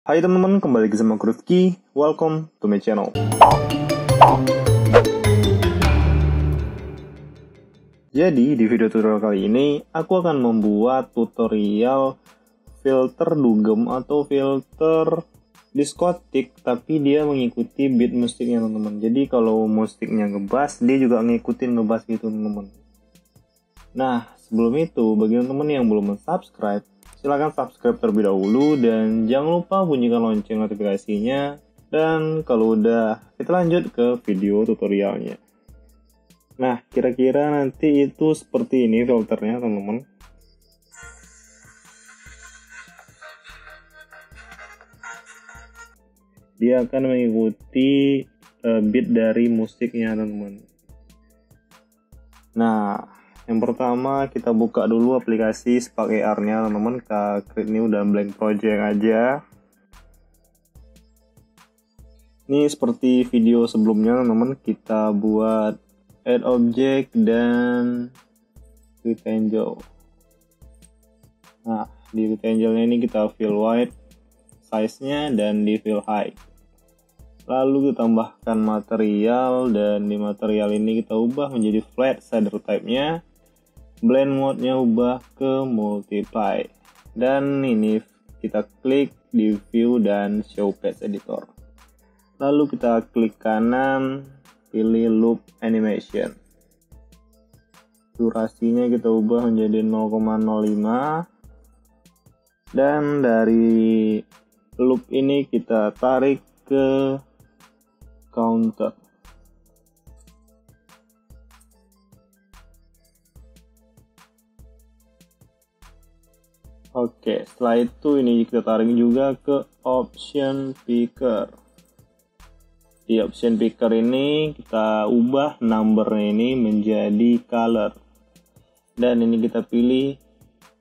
Hai teman-teman, kembali lagi sama aku Rifki. Welcome to my channel. Jadi di video tutorial kali ini aku akan membuat tutorial filter dugem atau filter diskotik, tapi dia mengikuti beat musiknya teman-teman. Jadi kalau musiknya ngebass, dia juga ngikutin ngebass gitu teman-teman. Nah, sebelum itu bagi teman-teman yang belum subscribe, silahkan subscribe terlebih dahulu dan jangan lupa bunyikan lonceng notifikasinya. Dan kalau udah, kita lanjut ke video tutorialnya. Nah, kira-kira nanti itu seperti ini filternya teman-teman. Dia akan mengikuti beat dari musiknya teman-teman. Nah, yang pertama kita buka dulu aplikasi Spark AR-nya teman-teman. Ini udah blank project aja. Ini seperti video sebelumnya teman-teman, kita buat add object dan rectangle. Nah, di rectangle-nya ini kita fill wide size-nya dan di fill high. Lalu kita tambahkan material, dan di material ini kita ubah menjadi flat shader type-nya. Blend mode-nya ubah ke multiply. Dan ini kita klik di view dan show patch editor. Lalu kita klik kanan, pilih loop animation. Durasinya kita ubah menjadi 0,05. Dan dari loop ini kita tarik ke counter. Oke, setelah itu ini kita tarik juga ke option picker. Di option picker ini kita ubah numbernya ini menjadi color. Dan ini kita pilih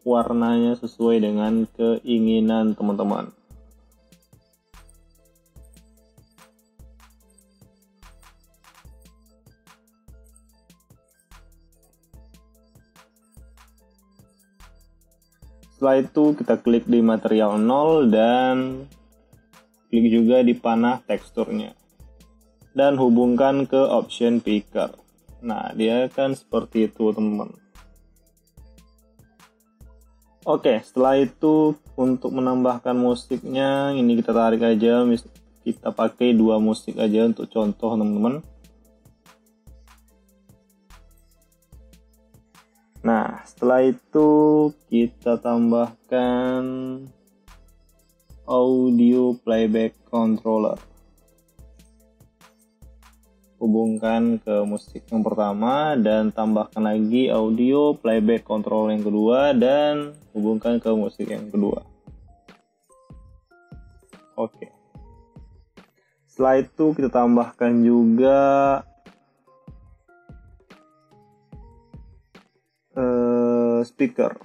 warnanya sesuai dengan keinginan teman-teman. Setelah itu kita klik di material 0 dan klik juga di panah teksturnya. Dan hubungkan ke option picker. Nah, dia akan seperti itu teman-teman. Oke, setelah itu untuk menambahkan musiknya, ini kita tarik aja, kita pakai 2 musik aja untuk contoh teman-teman. Nah, setelah itu kita tambahkan audio playback controller. Hubungkan ke musik yang pertama dan tambahkan lagi audio playback controller yang kedua dan hubungkan ke musik yang kedua. Oke. Setelah itu kita tambahkan juga speaker.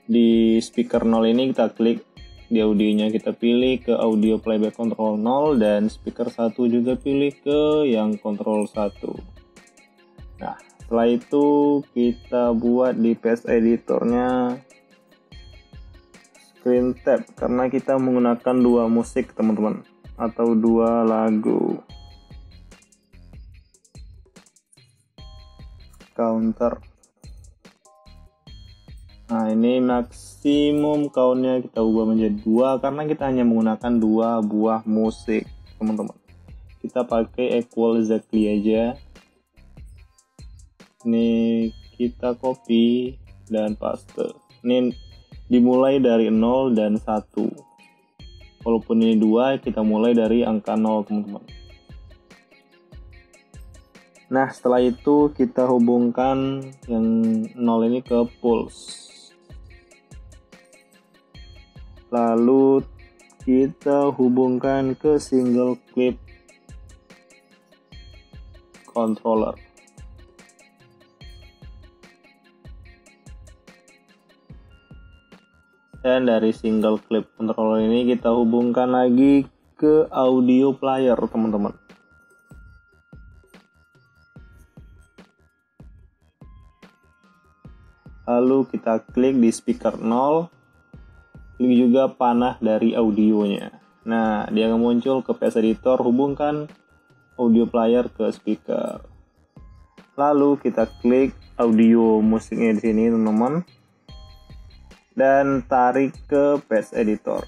Di speaker 0 ini kita klik di audionya, kita pilih ke audio playback control 0 dan speaker 1 juga pilih ke yang control 1. Nah, setelah itu kita buat di patch editornya screen tab karena kita menggunakan 2 musik teman-teman atau 2 lagu. Counter. Nah, ini maksimum countnya kita ubah menjadi 2 karena kita hanya menggunakan 2 buah musik teman-teman. Kita pakai equal exactly aja. Ini kita copy dan paste. Ini dimulai dari 0 dan 1. Walaupun ini 2, kita mulai dari angka 0 teman-teman. Nah, setelah itu kita hubungkan yang 0 ini ke pulse. Lalu kita hubungkan ke single clip controller. Dan dari single clip controller ini kita hubungkan lagi ke audio player teman-teman. Lalu kita klik di speaker 0, klik juga panah dari audionya. Nah, dia akan muncul ke PS Editor, hubungkan audio player ke speaker. Lalu kita klik audio musiknya di sini, teman-teman. Dan tarik ke PS Editor.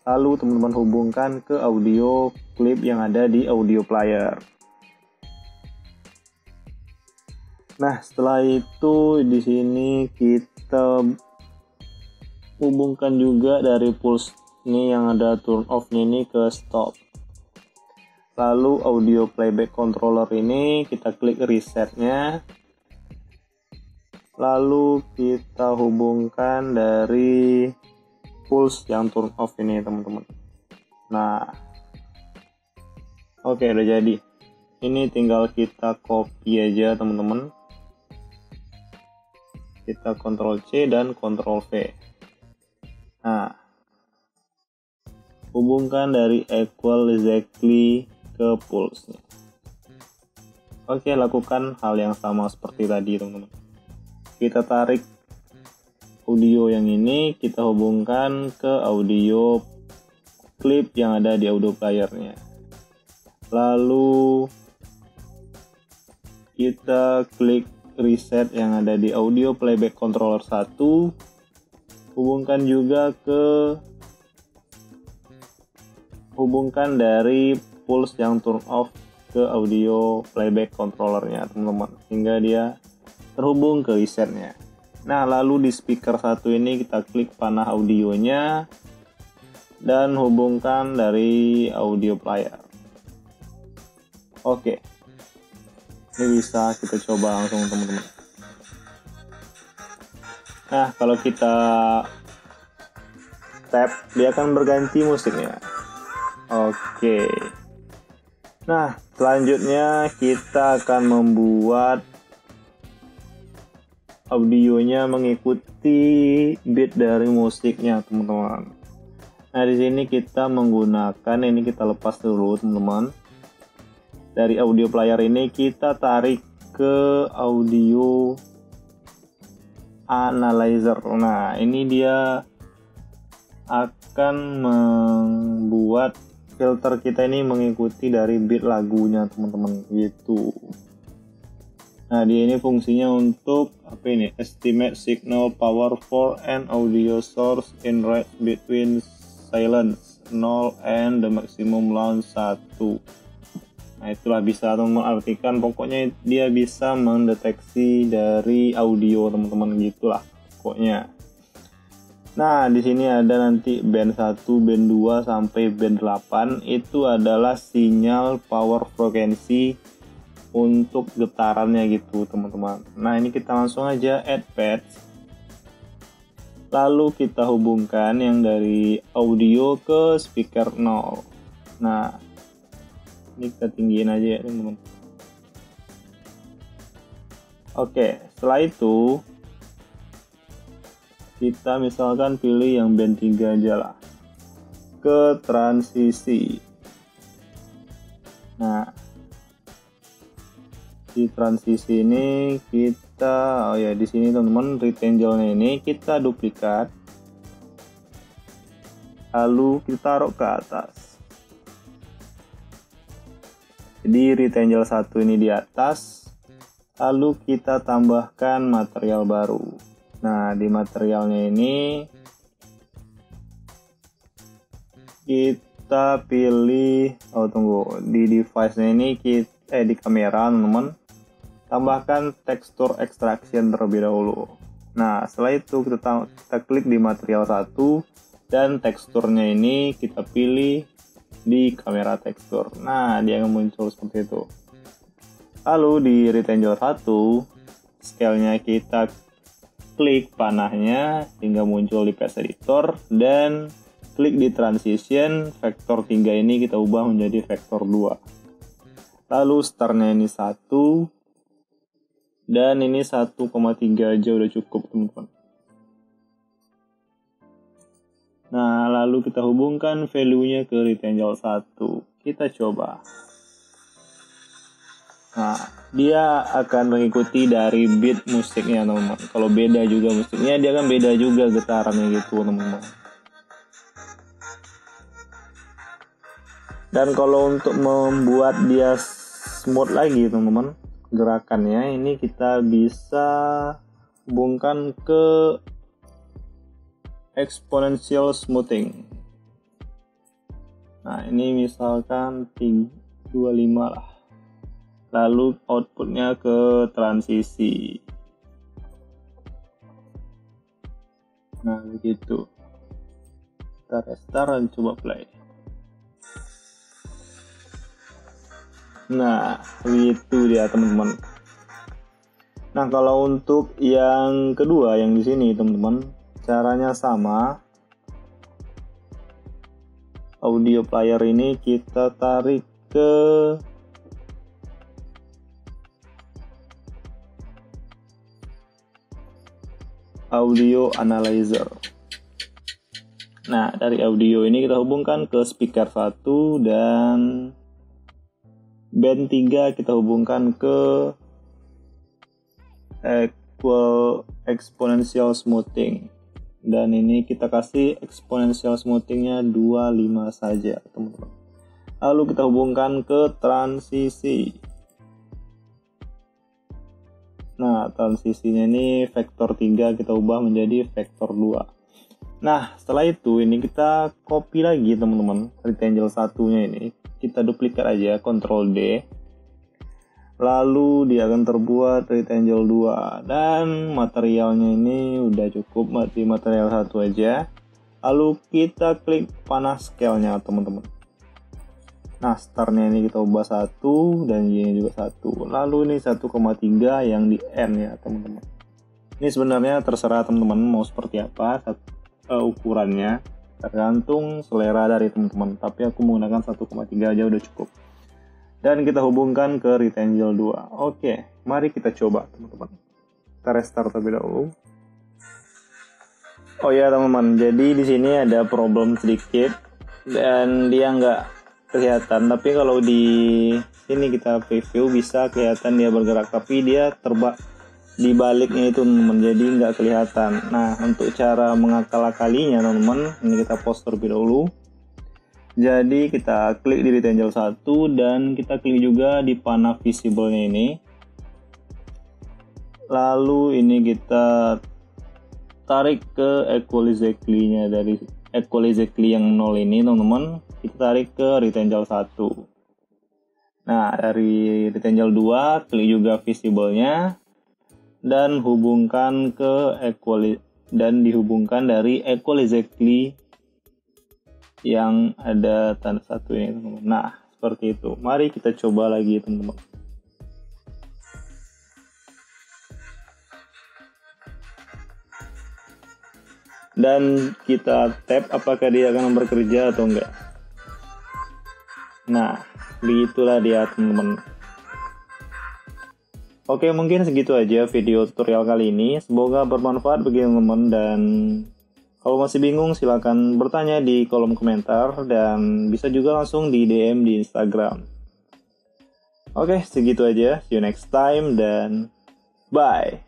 Lalu teman-teman hubungkan ke audio klip yang ada di audio player. Nah, setelah itu di sini kita hubungkan juga dari pulse ini yang ada turn off-nya ini ke stop. Lalu audio playback controller ini kita klik resetnya. Lalu kita hubungkan dari pulse yang turn off ini, teman-teman. Nah, oke, udah jadi. Ini tinggal kita copy aja, teman-teman. Kita Ctrl C dan Ctrl V. Nah, hubungkan dari equal exactly ke pulse-nya. Oke, lakukan hal yang sama seperti tadi, teman-teman. Kita tarik audio yang ini, kita hubungkan ke audio klip yang ada di audio playernya. Lalu kita klik reset yang ada di audio playback controller 1, hubungkan dari pulse yang turn off ke audio playback controllernya, teman-teman, hingga dia terhubung ke resetnya. Nah, lalu di speaker 1 ini kita klik panah audionya dan hubungkan dari audio player. Oke. Ini bisa kita coba langsung, teman-teman. Nah, kalau kita tap, dia akan berganti musiknya. Oke. Nah, selanjutnya kita akan membuat audionya mengikuti beat dari musiknya, teman-teman. Nah, di sini kita menggunakan, ini kita lepas dulu, teman-teman. Dari audio player ini kita tarik ke audio analyzer. Nah, ini dia akan membuat filter kita ini mengikuti dari beat lagunya, teman-teman, gitu. Nah, dia ini fungsinya untuk apa ini? Estimate signal power for an audio source in range between silence 0 and the maximum launch 1. Nah, itulah bisa teman-teman artikan, pokoknya dia bisa mendeteksi dari audio, teman-teman, gitulah pokoknya. Nah, di sini ada nanti band 1, band 2 sampai band 8 itu adalah sinyal power frekuensi untuk getarannya gitu, teman-teman. Nah, ini kita langsung aja add patch. Lalu kita hubungkan yang dari audio ke speaker 0. Nah, ini kita tinggiin aja ya, teman-teman. Oke, setelah itu kita misalkan pilih yang band 3 aja lah. Ke transisi. Nah, di transisi ini kita, oh ya, di sini teman-teman, rectangle-nya ini kita duplikat. Lalu kita taruh ke atas. Jadi rectangle 1 ini di atas, lalu kita tambahkan material baru. Nah, di materialnya ini kita pilih, di device-nya ini di kamera, teman-teman, tambahkan tekstur extraction terlebih dahulu. Nah, setelah itu kita klik di material 1 dan teksturnya ini kita pilih di kamera tekstur. Nah, dia akan muncul seperti itu. Lalu di rectangle 1, scale-nya kita klik panahnya hingga muncul di PS Editor dan klik di transition, vektor 3 ini kita ubah menjadi vektor 2. Lalu startnya ini 1 dan ini 1,3 aja udah cukup, teman-teman. Nah, lalu kita hubungkan value-nya ke rectangle 1. Kita coba. Nah, dia akan mengikuti dari beat musiknya teman-teman. Kalau beda juga musiknya, dia kan beda juga getarannya gitu teman-teman. Dan kalau untuk membuat dia smooth lagi teman-teman, gerakannya ini kita bisa hubungkan ke exponential smoothing. Nah, ini misalkan 25 lah. Lalu outputnya ke transisi. Nah, begitu. Kita restart dan coba play. Nah, itu dia teman-teman. Nah, kalau untuk yang kedua yang di sini teman-teman, caranya sama. Audio player ini kita tarik ke audio analyzer. Nah, dari audio ini kita hubungkan ke speaker 1 dan band 3 kita hubungkan ke exponential smoothing. Dan ini kita kasih exponential smoothingnya 25 saja teman-teman. Lalu kita hubungkan ke transisi. Nah, transisinya ini vektor 3 kita ubah menjadi vektor 2. Nah, setelah itu ini kita copy lagi teman-teman, rectangle satunya ini. Kita duplikat aja, Ctrl D. Lalu dia akan terbuat rectangle 2. Dan materialnya ini udah cukup, mati material 1 aja. Lalu kita klik panah scale-nya teman-teman. Nah, startnya ini kita ubah 1 dan Y-nya juga 1. Lalu ini 1,3 yang di N ya teman-teman. Ini sebenarnya terserah teman-teman mau seperti apa ukurannya, tergantung selera dari teman-teman. Tapi aku menggunakan 1,3 aja udah cukup. Dan kita hubungkan ke rectangle 2. Oke, mari kita coba teman-teman. Kita restart terlebih dahulu. Oh ya teman-teman, jadi di sini ada problem sedikit dan dia nggak kelihatan. Tapi kalau di sini kita preview bisa kelihatan dia bergerak, tapi dia di baliknya itu teman-teman, jadi nggak kelihatan. Nah, untuk cara mengakal-akalinya teman-teman, ini kita pause terlebih dahulu. Jadi kita klik di rectangle 1 dan kita klik juga di panah visible-nya ini. Lalu ini kita tarik ke equal-exactly-nya dari equal-exactly yang 0 ini teman-teman. Kita tarik ke rectangle 1. Nah, dari rectangle 2 klik juga visible-nya dan hubungkan ke dihubungkan dari equal-exactly yang ada tanda satu ini teman-teman. Nah, seperti itu. Mari kita coba lagi teman-teman. Dan kita tap apakah dia akan bekerja atau enggak. Nah, begitulah dia teman-teman. Oke, mungkin segitu aja video tutorial kali ini. Semoga bermanfaat bagi teman-teman, dan kalau masih bingung silakan bertanya di kolom komentar dan bisa juga langsung di DM di Instagram. Oke, segitu aja. See you next time dan bye.